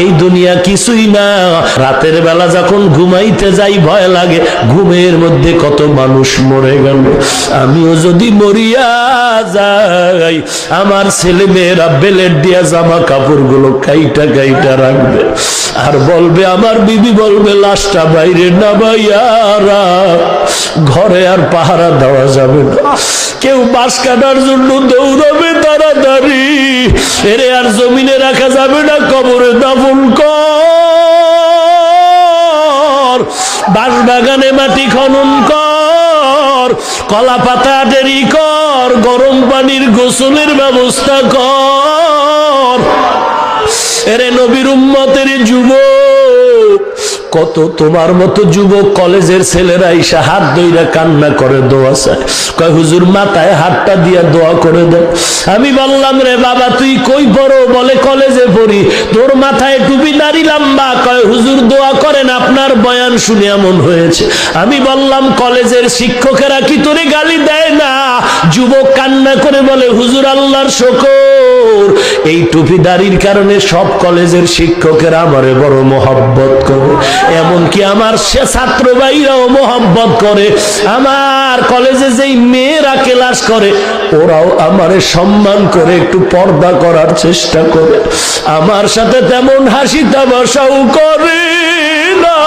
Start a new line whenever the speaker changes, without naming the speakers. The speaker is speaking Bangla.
এই দুনিয়া কিছুই না। রাতের বেলা যখন ঘুমাইতে যাই ভয় লাগে, ঘুমের মধ্যে কত মানুষ মরে গেল। আমিও যদি মরিয়া যাই, আমার ছেলে মেয়েরা বেলেট দিয়া জামা কাপড়গুলো কাইটা কাইটা রাখবে, আর বলবে, আমার বিবি বলবে, লাশটা বাইরে নামাইয়ারা, ঘরে আর পাহারা দেওয়া যাবে না। কেউ বাঁশ কাটার জন্য দৌড়াবে তাড়াতাড়ি, এরে আর জমিনে রাখা যাবে না, কবরে দাফন কর, বাঁশ বাগানে মাটি খনন কর, কলা পাতা দেরি কর, গরম পানির গোসলের ব্যবস্থা কর। এরে নবীর উম্মতের যুবক, কত তোমার মতো যুবক কলেজের ছেলেরা এসে হাত ধইরা কান্না করে দোয়া চায়, কয় হুজুর মাথায় হাতটা দিয়া দোয়া করে দেন। আমি বললাম, রে বাবা তুই কই পড়ো? বলে কলেজে পড়ি। তোর মাথায় টুপি দাড়ি লম্বা, কয় হুজুর দোয়া করেন, আপনার বয়ান শুনে এমন হয়েছে। আমি বললাম, কলেজের শিক্ষকেরা কি তোরে গালি দেয় না? যুবক কান্না করে বলে, হুজুর আল্লাহর শুকর, এই টুপি দাড়ির কারণে সব কলেজের শিক্ষকেরা আমারে বড় মহব্বত করে, এমনকি আমার সে ছাত্র ভাইরাও মহব্বত করে। আমার কলেজে যেই মেয়েরা ক্লাস করে ওরাও আমারে সম্মান করে, একটু পর্দা করার চেষ্টা করে, আমার সাথে তেমন হাসি তামাশাও করে না।